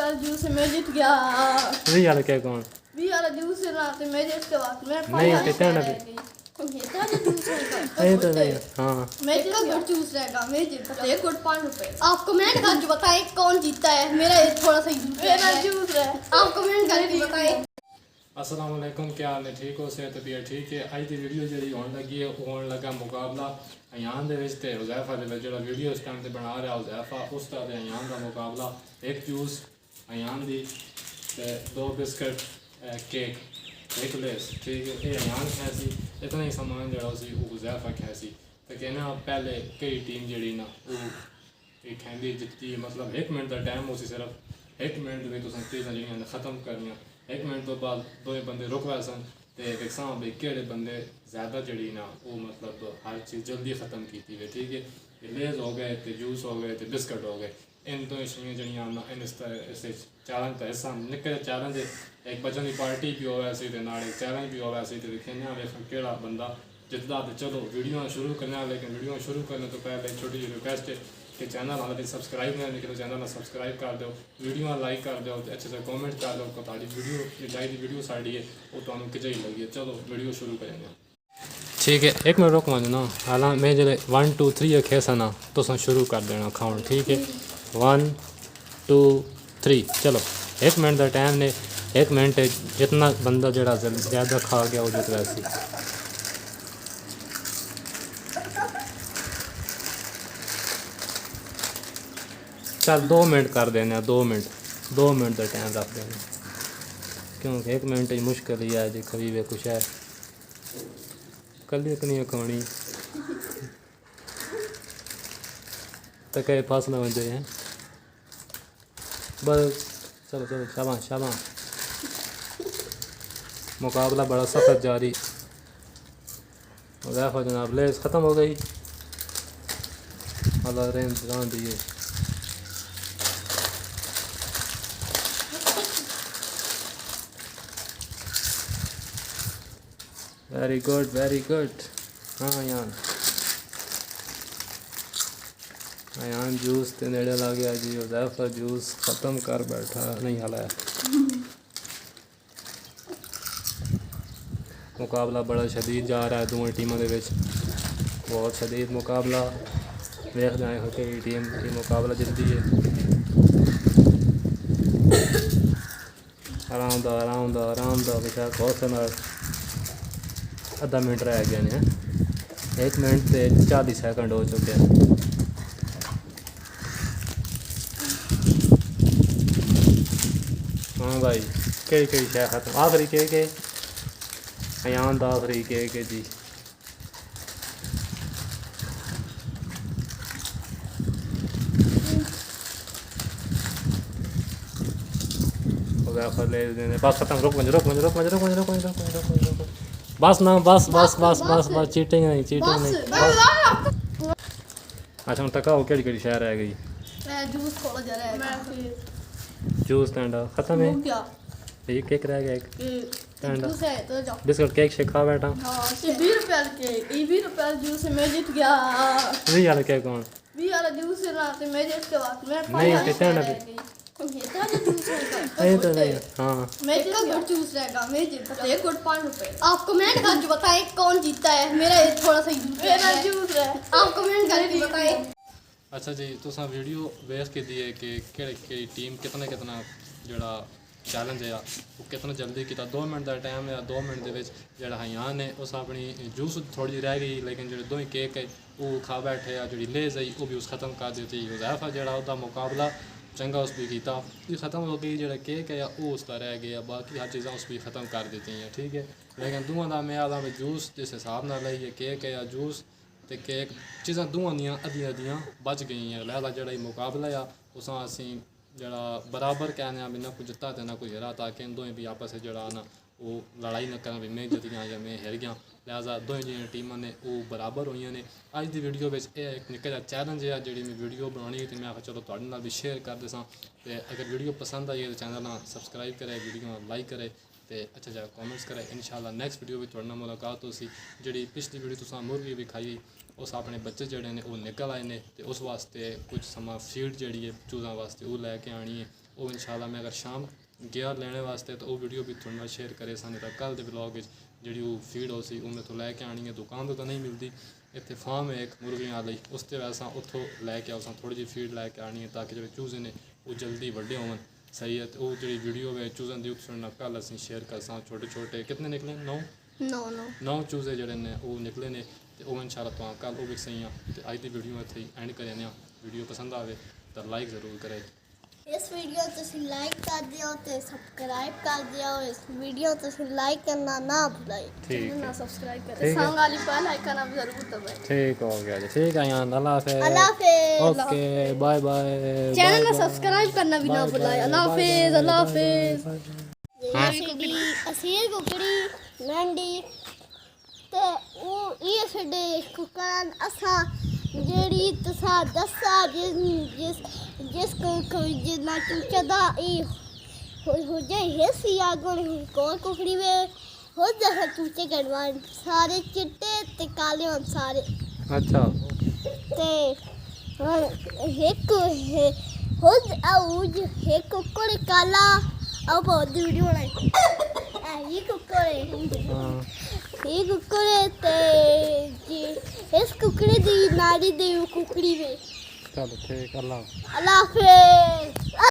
वाला जूस है, मैं जीत गया। 20 वाला क्या कौन 20 वाला जूस है ना, तो मैं जीत के बाद मैं नहीं कितना ना नहीं तो नहीं हाँ मैं जीत गया। जूस रहेगा, मैं जीत गया। 1 गुट 5 रुपए। आप कमेंट करके बताएं कौन जीतता है। मेरा थोड़ा सा मेरा जूस है, आप कमेंट करके बताएं। अस्सलाम वालेकुम, क्या हाल है? ठीक हो? सेहत तबीयत ठीक है? अज की वीडियो जी होने लगी है वो होने लगा मुकाबला अयान दे विच ते हुज़ैफा दे जो वीडियो इस टाइम से बना रहा हुज़ैफा उस तरह अयान का मुकाबला। एक जूस अयान दी ते 2 बिस्किट केक 1 लेस, ठीक है। ये अयान खैसी इतना ही सामान जो हुज़ैफा खैसी तो कहना पहले कई टीम जी ना वो खेंदी जितती, मतलब 1 मिनट का टाइम उसी सिर्फ 1 मिनट में तुम चीज़ा जी ख़त्म करनिया। 1 मिनट तो बाद 2 बंदे रुक गए सन तो वेखसा भी किहड़े बंदे ज़्यादा जी ना वो मतलब हर चीज़ जल्दी ख़त्म की हुई, ठीक है। लेज हो गए तो जूस हो गए तो बिस्किट हो गए, इन तो छड़ियाँ जड़ियाँ ना इन इस चैलेंज का हिस्सा निक्के चैलेंज एक बच्चों की पार्टी भी होवे सी ते नाल चैलेंज भी होवे सी ते दिखने वेख केड़ा बंदा जितदा। तो चलो वीडियो शुरू करने, लेकिन वीडियो शुरू करने तो पहले छोटी जी रिक्वेस्ट है कि चैनल हाल सबसक्राइब नहीं करो, चैनल सबसक्राइब कर दो, वीडियो लाइक कर दो, अच्छे से कमेंट कर दो ताड़ी वीडियो चाहिए वीडियो साड़ी है वो तुम्हें कि लगी है। चलो वीडियो शुरू करेंगे, ठीक है। 1 मिनट रुक वञो ना, हालांकि मैं जो 1 2 3 खेसा ना तो शुरू कर देना खाण, ठीक है। 1 2 3 चलो 1 मिनट का टाइम ने 1 मिनट जितना बंदा जरा ज़्यादा खा गया वो जितना सी। चल 2 मिनट कर देने, 2 मिनट का टाइम रख देना क्योंकि 1 मिनट ही मुश्किल ही है जी खरीदे कुछ है कल नहीं खानी तो कई पास ना बन जाए बस। चलो चलो शाबाश शाबाश, मुकाबला बड़ा सख्त जारी। हुज़ैफा जनाब लेस ख़त्म हो गई, अल्लाह रहम दिए। Very good. हाँ अयान जूस ते नेड़े ला गया जी। हुज़ैफा जूस ख़त्म कर बैठा नहीं हला है। मुकाबला बड़ा शदीद जा रहा है दोनों टीमों के बीच, बहुत शदीद मुकाबला। देख जाए हो कि टीम की मुकाबला जल्दी है। आराम दा बेशक बहुत से आधा मिनट रह गया ने 1 मिनट से 40 सेकंड हो चुके हैं। हाँ भाई कई शह खत्म आखिरी के अयान दा आखिरी के जी। बस खत्म, रुक बस ना बस चीटिंग नहीं बस। अच्छा हम तक केड़ी शहर रह गई जूस थोड़ा जा रहा है, जूस टेंडा ख़त्म है। एक केक रह गया, एक बिस्कुट केक शेक खा बैठा। 20 रुपया केक, 20 रुपया जूस है, मैं जीत गया। 20 वाला क्या कौन 20 वाला जूस है ना, तो मैं जीत के बाद मैं नहीं कितना ना नहीं तो नहीं हाँ मैं जीत गया। जूस रहेगा, मैं जीत गया। 1 गुट 5 रुपए। आप कमेंट करके बताएं कौन जीतता है। मेरा थोड़ा सा मेरा जूस है, आप कमेंट करके बताएं। अच्छा जी तुसा वीडियो वेख के दिए कि केड़ी टीम कितना जड़ा चैलेंज है वो कितना जल्दी किया। 2 मिनट का टाइम है, 2 मिनट के जड़ा अयान है उस अपनी जूस थोड़ी रह गई, लेकिन जो 2 केक है वो खा बैठे आ, जी लेज आई वो भी उस ख़त्म कर दी थी। हुज़ैफा जड़ा उसका मुकाबला चंगा उस भी किया, ये ख़त्म हो गई। जो केक है वो उसका रह गया, बाकी हर चीज़ा उस भी ख़त्म कर दी हैं, ठीक है। लेकिन दोवां का मैं आदा जूस जिस हिसाब न लाई केक है या जूस तो केक चीज़ा दोवां दियाँ अद्धियां बच गई हैं। लिहाजा जो मुकाबला आ उस असी जरा बराबर कहने भी ना कोई जिता तो ना कोई हरा, ताकि इन दोवें भी आपस जरा ना वो लड़ाई न करें भी मैं जित गया या मैं हार गया। लिहाजा दोवें जी टीमां ने वो बराबर हुई ने। अज की वीडियो में एक निक्का जिहा चैलेंज है जी मैं वीडियो बनानी तो मैं आखा चलो तुहाडे नाल भी शेयर कर दसां। तो अगर वीडियो पसंद आई है तो चैनल सबसक्राइब करे, वीडियो लाइक करे तो अच्छा जहा कॉमेंट्स करे। इंशाल्लाह नैक्सट वीडियो में तुहाडे नाल मुलाकात होसी। जी पिछली वीडियो तुसां मुर्गी भी खाई उस अपने बच्चे जड़े ने वो निकल आए ने तो उस वास्ते कुछ समा फीड जी है चूज़ा वास्ते वो लैके आनी है। ਉਹ ਇਨਸ਼ਾਅੱਲਾ ਮੈਂ ਅਗਰ ਸ਼ਾਮ ਗਿਆ ਲੈਣੇ ਵਾਸਤੇ ਤਾਂ ਉਹ ਵੀਡੀਓ ਵੀ ਤੁਹਾਡੇ ਨਾਲ ਸ਼ੇਅਰ ਕਰੇ ਸਾਨੇ ਤਾਂ ਕੱਲ ਦੇ ਵਲੌਗ ਵਿੱਚ ਜਿਹੜੀ ਉਹ ਫੀਡ ਹੋ ਸੀ ਉਹ ਮੈਂ ਤੋਂ ਲੈ ਕੇ ਆਣੀ ਹੈ ਦੁਕਾਨ ਤੋਂ ਤਾਂ ਨਹੀਂ ਮਿਲਦੀ ਇੱਥੇ ਫਾਰਮ ਹੈ ਇੱਕ ਮੁਰਗੀਆਂ ਵਾਲੀ ਉਸ ਤੇ ਵੈਸਾ ਉੱਥੋਂ ਲੈ ਕੇ ਆਉਸਾਂ ਥੋੜੀ ਜਿਹੀ ਫੀਡ ਲੈ ਕੇ ਆਣੀ ਹੈ ਤਾਂ ਕਿ ਜਿਹੜੇ ਚੂਜ਼ੇ ਨੇ ਉਹ ਜਲਦੀ ਵੱਡੇ ਹੋਣ ਸਹੀ ਹੈ ਤੇ ਉਹ ਜਿਹੜੀ ਵੀਡੀਓ ਹੈ ਚੂਜ਼ਨ ਦੀ ਉਸ ਨਾਲ ਕੱਲ ਅਸੀਂ ਸ਼ੇਅਰ ਕਰਸਾਂ ਛੋਟੇ ਛੋਟੇ ਕਿਤਨੇ ਨਿਕਲੇ 9 ਚੂਜ਼ੇ ਜਿਹੜੇ ਨੇ ਉਹ ਨਿਕਲੇ ਨੇ ਤੇ ਉਹ ਇਨਸ਼ਾਅੱਲਾ ਤਾਂ ਕੱਲ ਉਹ ਵੀ ਸਹੀ ਆ ਤੇ ਅੱਜ ਦੀ ਵੀਡੀਓ ਇੱਥੇ ਹੀ ਐਂਡ ਕਰਿਆ ਨੇ ਵੀਡੀਓ ਪਸੰਦ ਆਵੇ ਤਾਂ ਲਾਈਕ ਜ਼ਰੂਰ ਕਰੇ इस वीडियो तुसी लाइक कर दियो ते सब्सक्राइब कर दियो इस वीडियो तुसी लाइक करना ना भूलिए ठीक ना है सब्सक्राइब ठीक करें है। संग वाली बेल आइकन आप जरूर दबाएं ठीक हो गया जी ठीक है यार अल्लाह हाफिज़ अल्लाह हाफिज़ ओके बाय बाय चैनल को सब्सक्राइब करना भी ना भूलिए अल्लाह हाफिज़ अल्लाह हाफिज़ सीडी असीर कुकड़ी मैंडी ते वो ये छड़े कुकड़न असा जेड़ी तसा दसा जिस को जितना चदा ई हो जाए हेसी आगन कोर कुकड़ी में हो जाए चूचे कड़वान सारे चिट्टे ते काले होन सारे अच्छा ते एक हो आउज एक कुकड़ काला अब बहुत वीडियो बनाई ये कुकड़ हाँ ये कुकड़े ते इस कुकड़े दी नाड़ी दे कुकड़ी में चलो ठीक अल्लाह अल्लाह हाफिज़।